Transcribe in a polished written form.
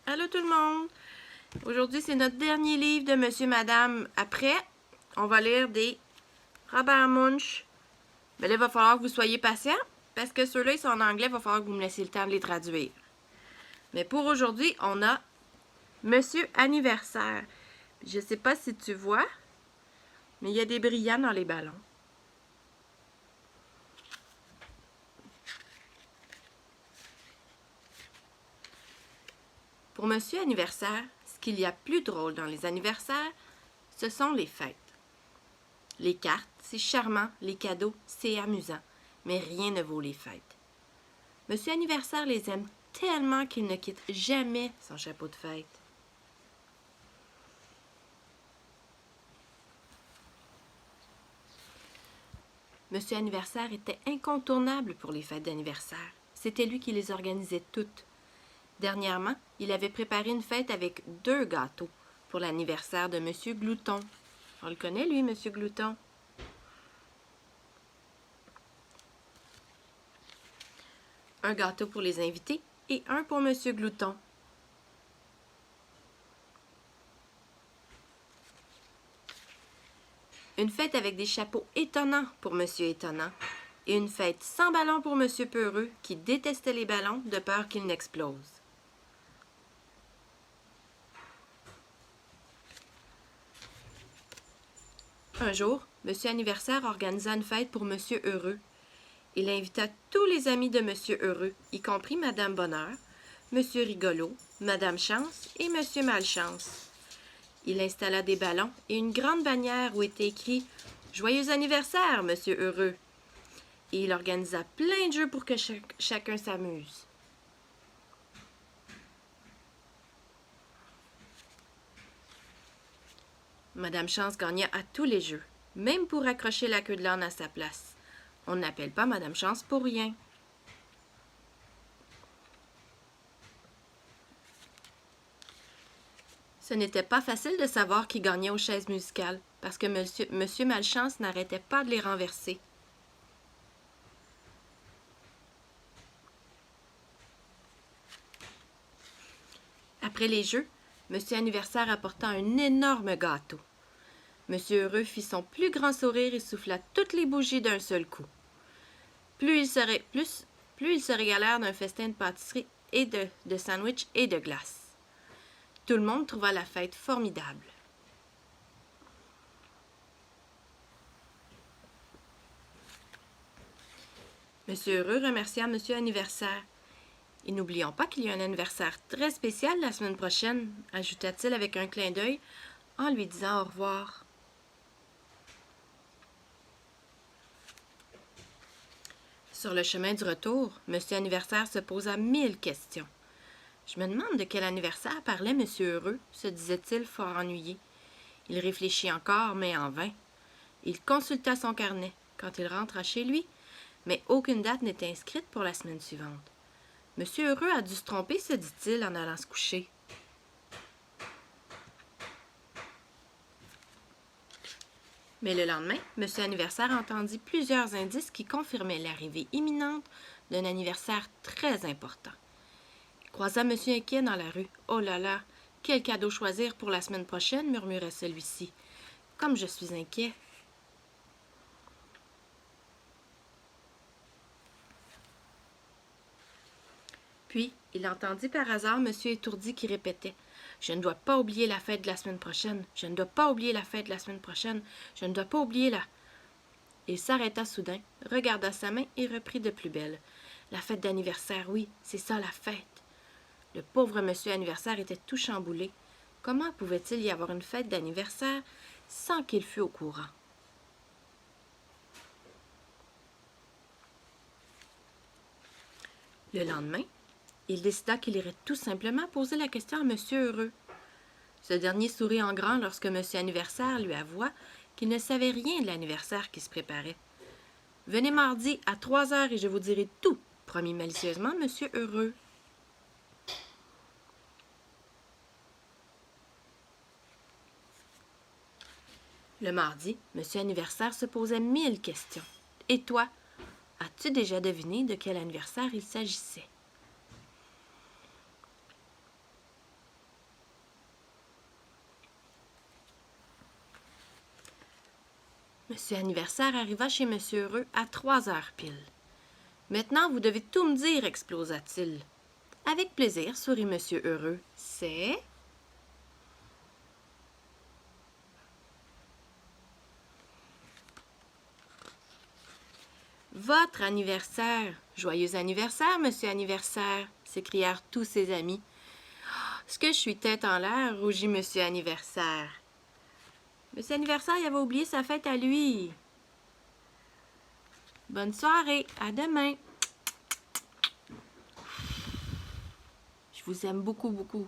Allô tout le monde! Aujourd'hui, c'est notre dernier livre de Monsieur Madame. Après, on va lire des Robert Munch. Mais là, il va falloir que vous soyez patient parce que ceux-là, ils sont en anglais. Il va falloir que vous me laissiez le temps de les traduire. Mais pour aujourd'hui, on a Monsieur Anniversaire. Je sais pas si tu vois, mais il y a des brillants dans les ballons. Pour Monsieur Anniversaire, ce qu'il y a plus drôle dans les anniversaires, ce sont les fêtes. Les cartes, c'est charmant, les cadeaux, c'est amusant, mais rien ne vaut les fêtes. Monsieur Anniversaire les aime tellement qu'il ne quitte jamais son chapeau de fête. Monsieur Anniversaire était incontournable pour les fêtes d'anniversaire. C'était lui qui les organisait toutes. Dernièrement, il avait préparé une fête avec 2 gâteaux pour l'anniversaire de Monsieur Glouton. On le connaît, lui, Monsieur Glouton. Un gâteau pour les invités et un pour Monsieur Glouton. Une fête avec des chapeaux étonnants pour Monsieur Étonnant et une fête sans ballon pour Monsieur Peureux qui détestait les ballons de peur qu'ils n'explosent. Un jour, Monsieur Anniversaire organisa une fête pour Monsieur Heureux. Il invita tous les amis de Monsieur Heureux, y compris Madame Bonheur, Monsieur Rigolo, Madame Chance et Monsieur Malchance. Il installa des ballons et une grande bannière où était écrit « Joyeux anniversaire, Monsieur Heureux !» Et il organisa plein de jeux pour que chacun s'amuse. Madame Chance gagna à tous les jeux, même pour accrocher la queue de l'âne à sa place. On n'appelle pas Madame Chance pour rien. Ce n'était pas facile de savoir qui gagnait aux chaises musicales, parce que Monsieur Malchance n'arrêtait pas de les renverser. Après les jeux, Monsieur Anniversaire apporta un énorme gâteau. Monsieur Heureux fit son plus grand sourire et souffla toutes les bougies d'un seul coup. Plus ils se régalèrent d'un festin de pâtisserie et de sandwichs et de glaces. Tout le monde trouva la fête formidable. Monsieur Heureux remercia Monsieur Anniversaire. Et n'oublions pas qu'il y a un anniversaire très spécial la semaine prochaine, ajouta-t-il avec un clin d'œil en lui disant au revoir. Sur le chemin du retour, Monsieur Anniversaire se posa 1000 questions. Je me demande de quel anniversaire parlait Monsieur Heureux, se disait-il fort ennuyé. Il réfléchit encore, mais en vain. Il consulta son carnet quand il rentra chez lui, mais aucune date n'était inscrite pour la semaine suivante. Monsieur Heureux a dû se tromper, se dit-il en allant se coucher. Mais le lendemain, Monsieur Anniversaire entendit plusieurs indices qui confirmaient l'arrivée imminente d'un anniversaire très important. Il croisa Monsieur Inquiet dans la rue. « Oh là là, quel cadeau choisir pour la semaine prochaine » murmurait celui-ci. « Comme je suis inquiet. » Puis, il entendit par hasard Monsieur Étourdi qui répétait « Je ne dois pas oublier la fête de la semaine prochaine. Je ne dois pas oublier la fête de la semaine prochaine. Je ne dois pas oublier la... » Il s'arrêta soudain, regarda sa main et reprit de plus belle. « La fête d'anniversaire, oui, c'est ça la fête. » Le pauvre Monsieur Anniversaire était tout chamboulé. Comment pouvait-il y avoir une fête d'anniversaire sans qu'il fût au courant? Le lendemain, il décida qu'il irait tout simplement poser la question à Monsieur Heureux. Ce dernier sourit en grand lorsque Monsieur Anniversaire lui avoua qu'il ne savait rien de l'anniversaire qui se préparait. « Venez mardi à 3 heures et je vous dirai tout, » promit malicieusement Monsieur Heureux. Le mardi, Monsieur Anniversaire se posait 1000 questions. « Et toi, as-tu déjà deviné de quel anniversaire il s'agissait? » Monsieur Anniversaire arriva chez Monsieur Heureux à 3 heures pile. Maintenant, vous devez tout me dire, explosa-t-il. Avec plaisir, sourit Monsieur Heureux. C'est... Votre anniversaire. Joyeux anniversaire, Monsieur Anniversaire, s'écrièrent tous ses amis. Est-ce que je suis tête en l'air, rougit Monsieur Anniversaire. Monsieur Anniversaire, il avait oublié sa fête à lui. Bonne soirée, à demain. Je vous aime beaucoup, beaucoup.